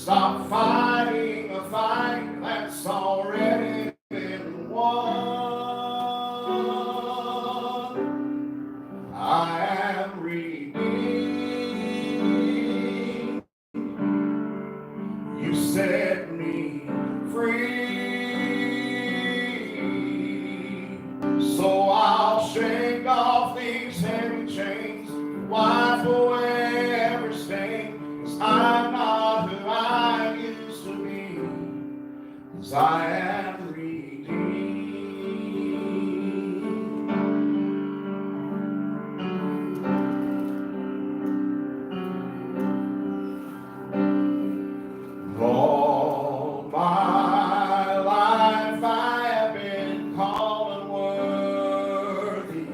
Stop fighting a fight that's already been won. I am redeemed. You set me free. So I'll shake off these heavy chains, wipe away every stain. 'Cause I'm not who I used to be, 'cause I am redeemed. All my life I have been called unworthy,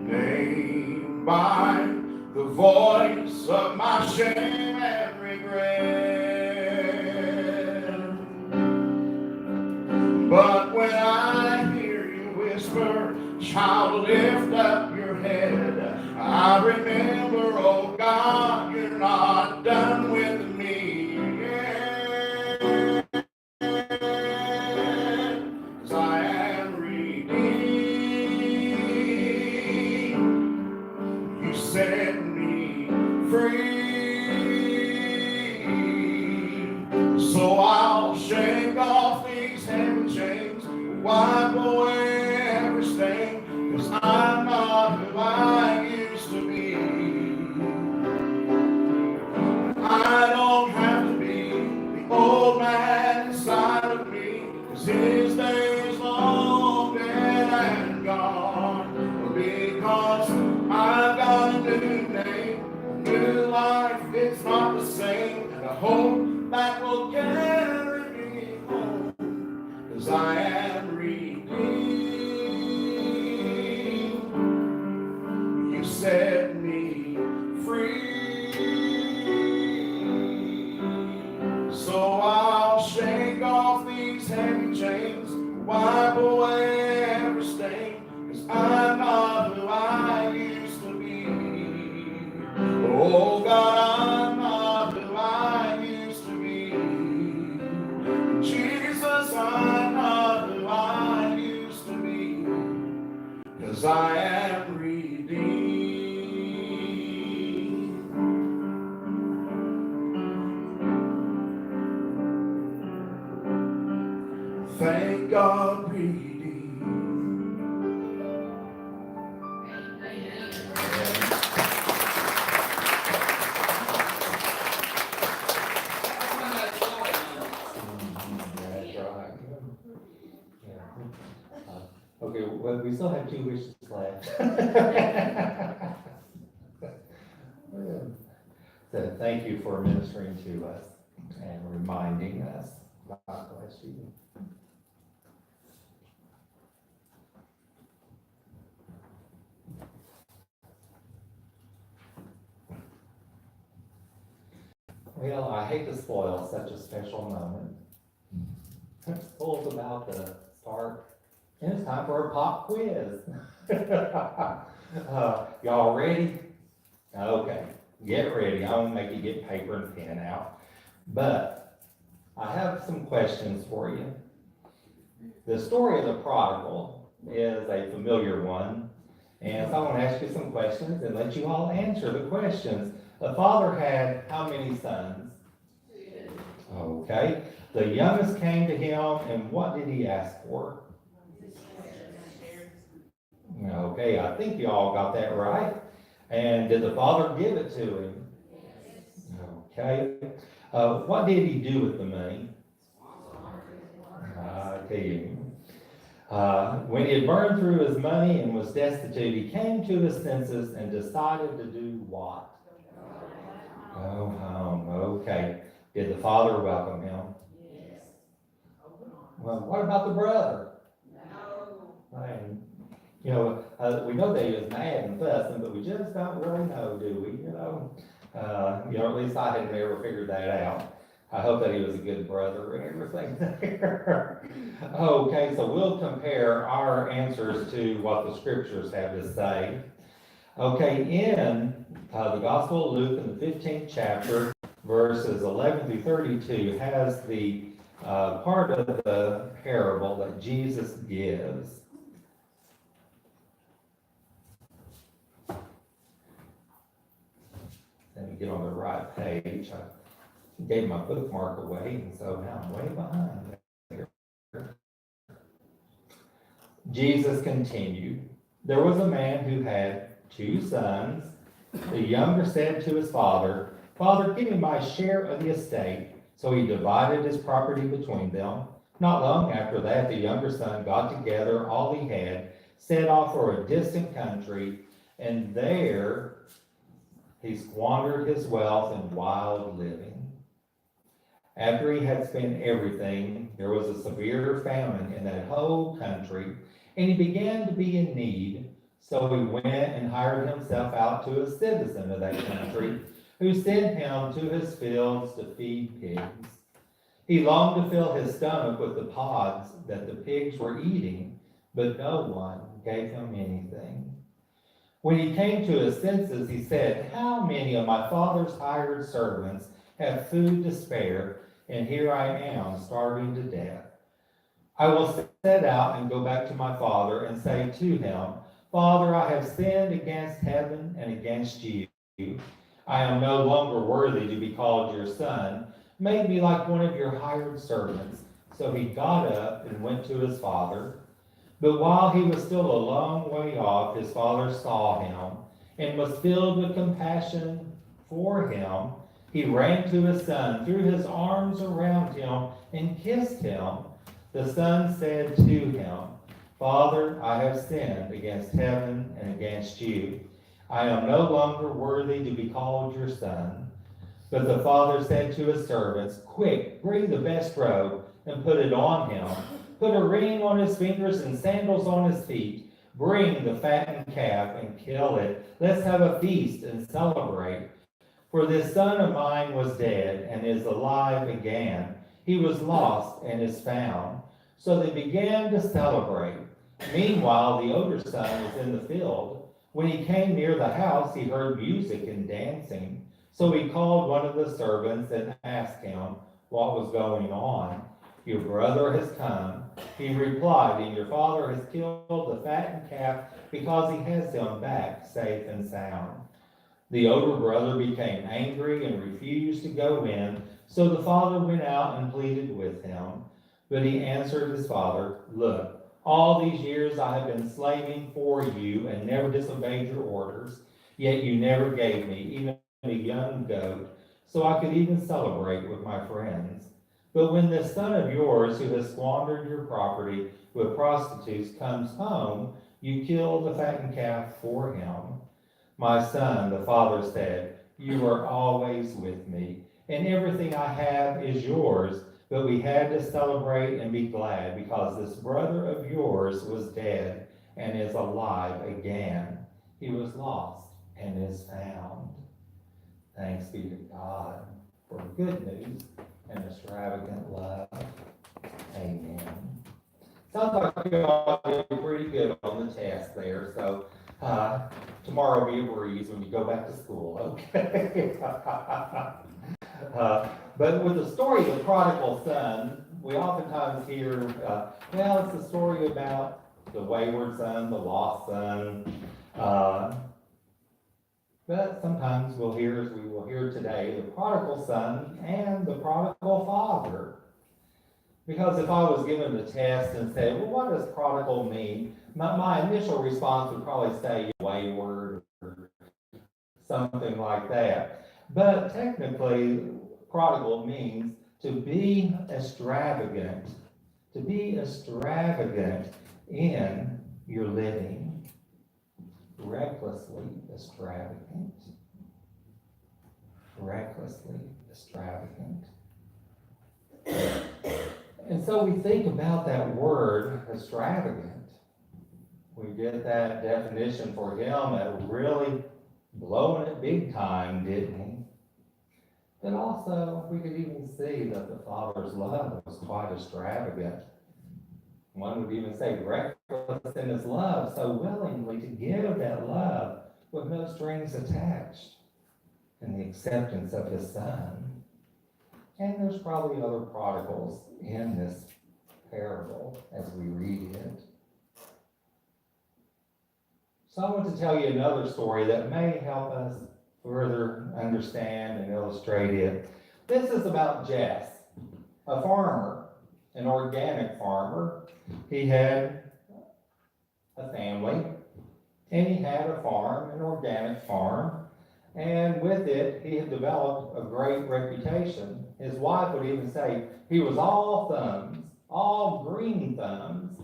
named by the voice of my shame and regret. But when I hear you whisper, child, lift up your head, I remember, oh God, you're not done with me yet. 'Cause I am redeemed. You set me free. So I'll shake off these heavy chains, wipe away every stain. 'Cause I'm not who I used to be. I don't have to be the old man inside of me, 'cause his days long dead and gone. Because I've got a new name, a new life, it's not the same, and a hope that will carry me home. 'Cause I am redeemed. You set me free. So I'll shake off these heavy chains, wipe away every stain. 'Cause I'm not who I used to be. Oh God, I'm not who I used to be. Jesus, I'm not who I used to be. 'Cause I am redeemed. Thank God, redeemed. That's right. Yeah. Okay, well, we still have 2 wishes left. So thank you for ministering to us and reminding us. God bless you. Well, I hate to spoil such a special moment. School's about to start, and it's time for a pop quiz. Y'all ready? Okay, get ready. I won't make you get paper and pen out. But I have some questions for you. The story of the prodigal is a familiar one, and so I want to ask you some questions and let you all answer the questions. The father had how many sons? 2. Okay. The youngest came to him, and what did he ask for? Okay, I think you all got that right. And did the father give it to him? Okay. What did he do with the money? I tell you. When he had burned through his money and was destitute, he came to his senses and decided to do what? Go home. Okay. Did the father welcome him? Yes. Well, what about the brother? No. And, we know that he was mad and fussing, but we just don't really know, do we? At least I had never figured that out. I hope that he was a good brother and everything there. Okay, so we'll compare our answers to what the scriptures have to say. Okay, in The Gospel of Luke in the 15th chapter, verses 11 through 32, has the part of the parable that Jesus gives. Let me get on the right page. I gave my bookmark away, and so now I'm way behind there. Jesus continued, "There was a man who had 2 sons. The younger said to his father, 'Father, give me my share of the estate.' So he divided his property between them. Not long after that, the younger son got together all he had, set off for a distant country, and there he squandered his wealth in wild living. After he had spent everything, there was a severe famine in that whole country, and he began to be in need. So he went and hired himself out to a citizen of that country, who sent him to his fields to feed pigs. He longed to fill his stomach with the pods that the pigs were eating, but no one gave him anything. When he came to his senses, he said, 'How many of my father's hired servants have food to spare, and here I am starving to death? I will set out and go back to my father and say to him, Father, I have sinned against heaven and against you. I am no longer worthy to be called your son. Make me like one of your hired servants.' So he got up and went to his father. But while he was still a long way off, his father saw him and was filled with compassion for him. He ran to his son, threw his arms around him, and kissed him. The son said to him, 'Father, I have sinned against heaven and against you. I am no longer worthy to be called your son.' But the father said to his servants, 'Quick, bring the best robe and put it on him. Put a ring on his fingers and sandals on his feet. Bring the fattened calf and kill it. Let's have a feast and celebrate. For this son of mine was dead and is alive again. He was lost and is found.' So they began to celebrate. Meanwhile, the older son was in the field. When he came near the house, he heard music and dancing. So he called one of the servants and asked him what was going on. 'Your brother has come,' he replied, 'and your father has killed the fattened calf because he has him back safe and sound.' The older brother became angry and refused to go in, so the father went out and pleaded with him. But he answered his father, 'Look, all these years I have been slaving for you and never disobeyed your orders, yet you never gave me even a young goat, so I could even celebrate with my friends. But when this son of yours who has squandered your property with prostitutes comes home, you kill the fattened calf for him.' 'My son,' the father said, 'you are always with me, and everything I have is yours. But we had to celebrate and be glad because this brother of yours was dead and is alive again. He was lost and is found.' Thanks be to God for good news and extravagant love. Amen. Sounds like you all did pretty good on the test there, so tomorrow will be a breeze when you go back to school, okay? But with the story of the prodigal son, we oftentimes hear, well, it's a story about the wayward son, the lost son. But sometimes we'll hear, as we will hear today, the prodigal son and the prodigal father. Because if I was given the test and said, well, what does prodigal mean? My initial response would probably say wayward or something like that. But technically, prodigal means to be extravagant in your living. Recklessly extravagant. And so we think about that word extravagant. We get that definition for him at really blowing it big time, didn't he? But also, we could even see that the Father's love was quite extravagant. One would even say reckless in his love, so willingly to give that love with no strings attached. and the acceptance of his son. And there's probably other prodigals in this parable as we read it. So I want to tell you another story that may help us further understand and illustrate it. This is about Jess, a farmer, an organic farmer. He had a family, and he had a farm, an organic farm, and with it, he had developed a great reputation. His wife would even say he was all thumbs, all green thumbs,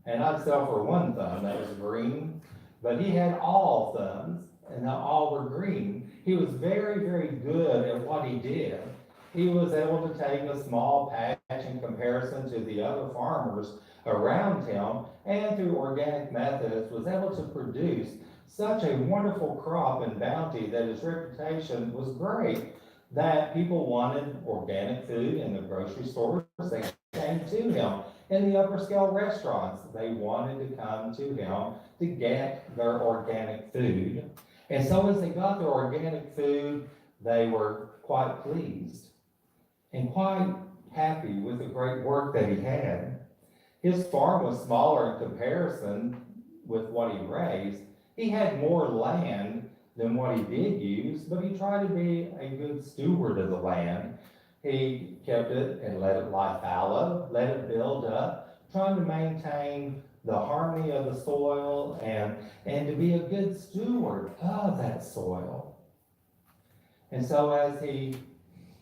and I'd sell for one thumb that was green, but he had all thumbs, and all were green. He was very, very good at what he did. He was able to take a small patch in comparison to the other farmers around him, and through organic methods was able to produce such a wonderful crop and bounty that his reputation was great, that people wanted organic food in the grocery stores. They came to him. In the upper scale restaurants, they wanted to come to him to get their organic food. And so as they got their organic food, they were quite pleased and quite happy with the great work that he had. His farm was smaller in comparison with what he raised. He had more land than what he did use, but he tried to be a good steward of the land. He kept it and let it lie fallow, let it build up, trying to maintain the harmony of the soil and to be a good steward of that soil. And so as he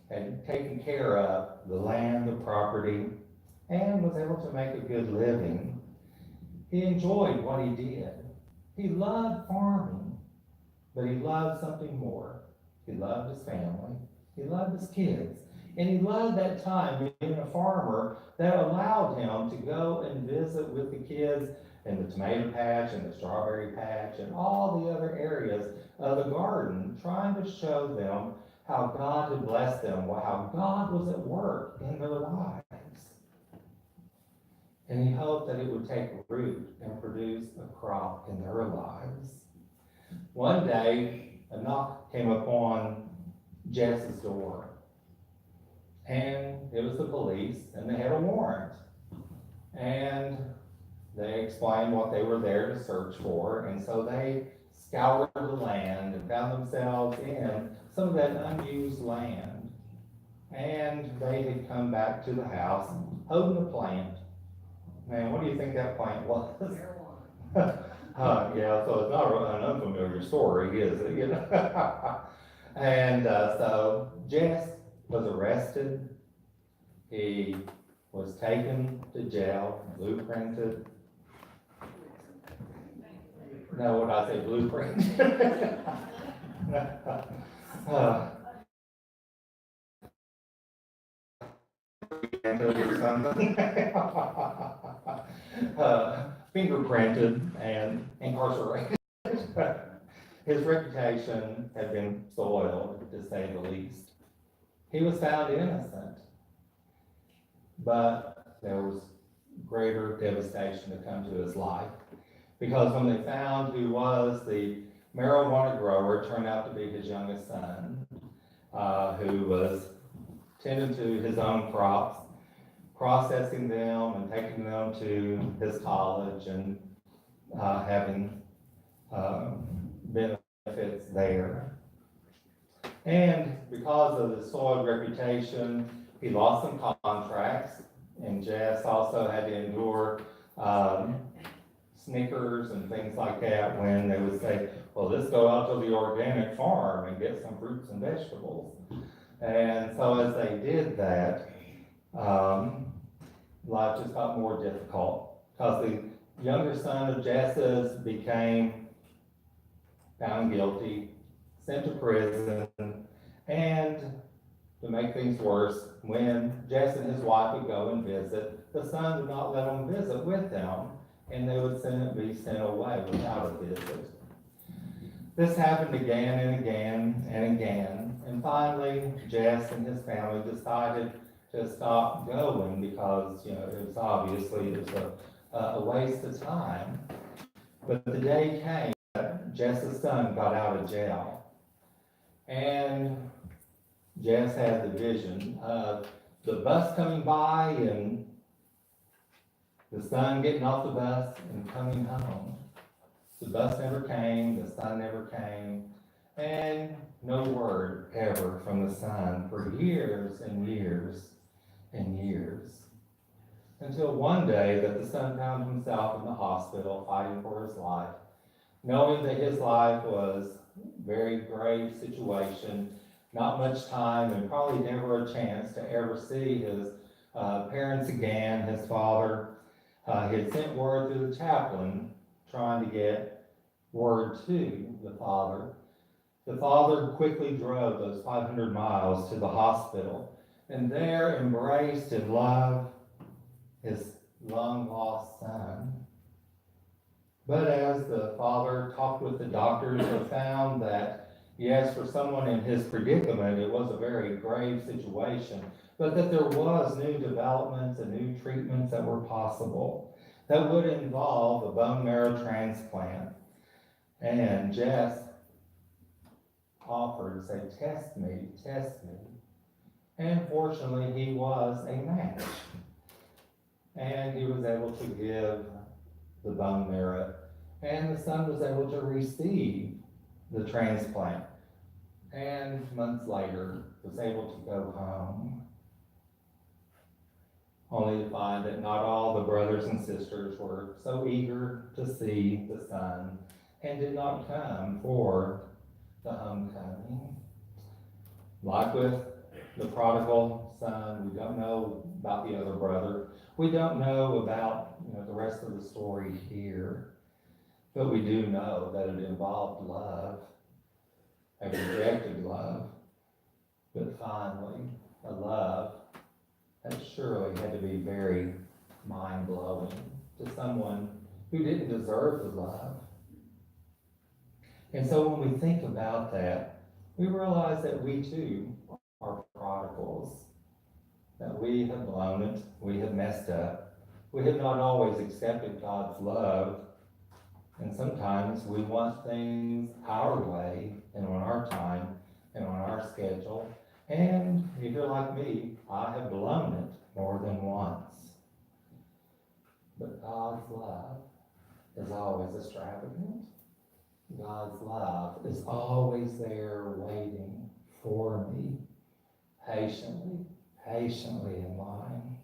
had taken care of the land, the property, and was able to make a good living, he enjoyed what he did. He loved farming, but he loved something more. He loved his family, he loved his kids, and he loved that time being a farmer that allowed him to go and visit with the kids in the tomato patch and the strawberry patch and all the other areas of the garden, trying to show them how God had blessed them, how God was at work in their lives. And he hoped that it would take root and produce a crop in their lives. One day, a knock came upon Jess's door. And it was the police, and they had a warrant. And they explained what they were there to search for, and so they scoured the land and found themselves in some of that unused land. And they had come back to the house holding a plant. Man, what do you think that plant was? Yeah, so it's not an unfamiliar story, is it? You know? And so Jess was arrested. He was taken to jail, blueprinted. No, what did I say, blueprint? Fingerprinted and incarcerated. His reputation had been soiled, to say the least. He was found innocent, but there was greater devastation to come to his life, because when they found who was the marijuana grower, it turned out to be his youngest son, who was tending to his own crops, processing them and taking them to his college and having benefits there. And because of the soiled reputation, he lost some contracts, and Jess also had to endure snickers and things like that when they would say, well, let's go out to the organic farm and get some fruits and vegetables. And so as they did that, life just got more difficult, because the younger son of Jess's became found guilty, sent to prison, and to make things worse, when Jess and his wife would go and visit, the son would not let them visit with them, and they would be sent away without a visit. This happened again and again and again, and finally Jess and his family decided to stop going, because it was a waste of time. But the day came that Jess's son got out of jail, And Jess had the vision of the bus coming by and the son getting off the bus and coming home. The bus never came, the son never came, and no word ever from the son for years and years and years. Until one day that the son found himself in the hospital fighting for his life, knowing that his life was a very grave situation, not much time, and probably never a chance to ever see his parents again, his father. He had sent word through the chaplain trying to get word to the father. The father quickly drove those 500 miles to the hospital and there embraced and loved his long-lost son. But as the father talked with the doctors, they found that, yes, for someone in his predicament, it was a very grave situation, but that there was new developments and new treatments that were possible that would involve a bone marrow transplant. And Jess offered to say, test me, test me. And fortunately, he was a match. And he was able to give the bone marrow. And the son was able to receive the transplant. And months later, was able to go home. Only to find that not all the brothers and sisters were so eager to see the son and did not come for the homecoming. Like with the prodigal son, we don't know about the other brother. We don't know about the rest of the story here, but we do know that it involved love, a rejected love, but finally a love that surely had to be very mind-blowing to someone who didn't deserve the love. And so when we think about that, we realize that we too are prodigals, that we have blown it, we have messed up, we have not always accepted God's love, and sometimes we want things our way and on our time and on our schedule. And if you're like me, I have blown it more than once. But God's love is always extravagant. God's love is always there waiting for me, patiently in line.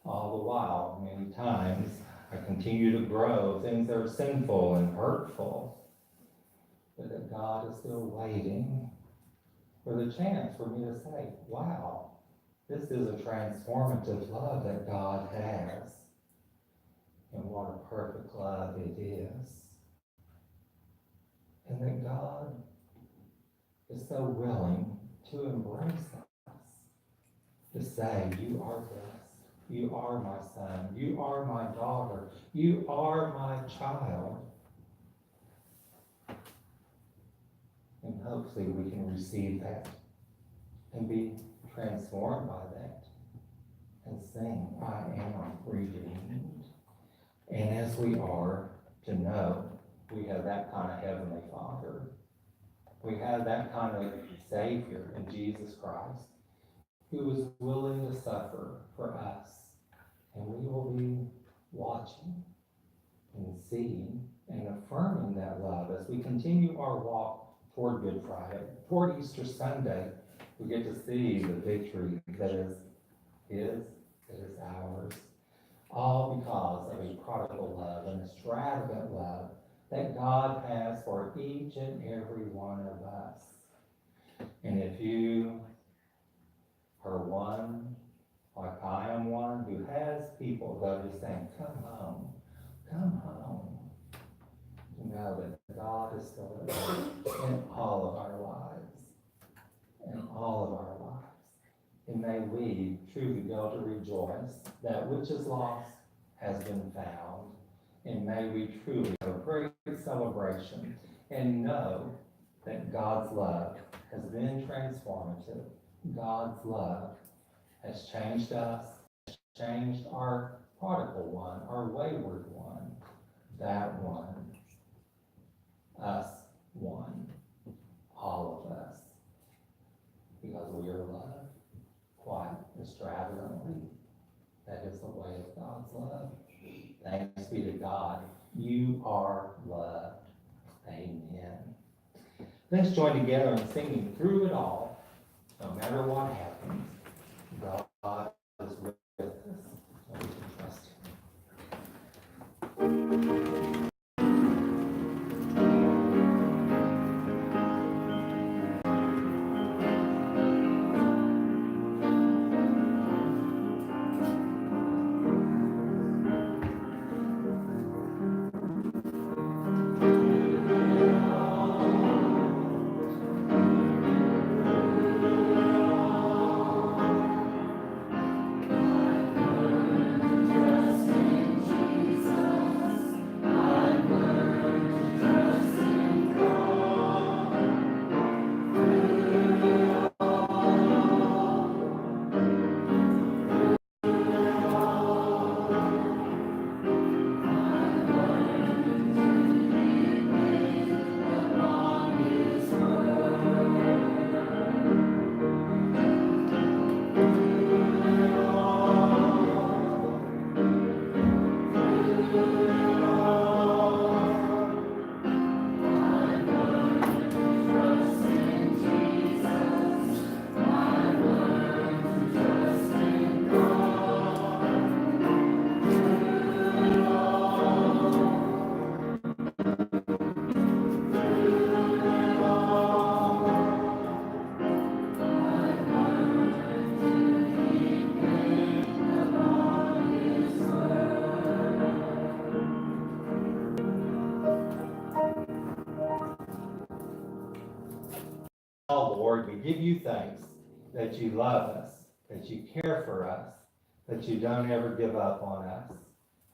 All the while, many times, I continue to grow things that are sinful and hurtful, but that God is still waiting for the chance for me to say, wow, this is a transformative love that God has. And what a perfect love it is. And that God is so willing to embrace us, to say, you are blessed, you are my son, you are my daughter, you are my child. And hopefully we can receive that and be transformed by that and sing, I am redeemed. And as we are, to know we have that kind of Heavenly Father. We have that kind of Savior in Jesus Christ, who was willing to suffer for us. And we will be watching and seeing and affirming that love as we continue our walk toward Good Friday, toward Easter Sunday. We get to see the victory that is His, that is ours, all because of a prodigal love, an extravagant love that God has for each and every one of us. And if you are one, like I am one, who has people that are saying, come home, to know that God is still at work in all of our lives, in all of our lives. And may we truly be able to rejoice that which is lost has been found. And may we truly have a great celebration and know that God's love has been transformative. God's love has changed us, changed our prodigal one, our wayward one, that one, us one. you are loved. Amen. Let's join together in singing through it all, no matter what happens. God is with us. So we can trust Him. Oh Lord, we give you thanks that you love us, that you care for us, that you don't ever give up on us.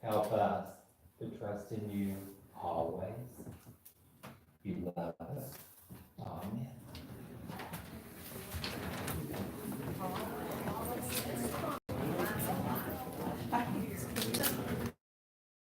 Help us to trust in you always. You love us. Amen.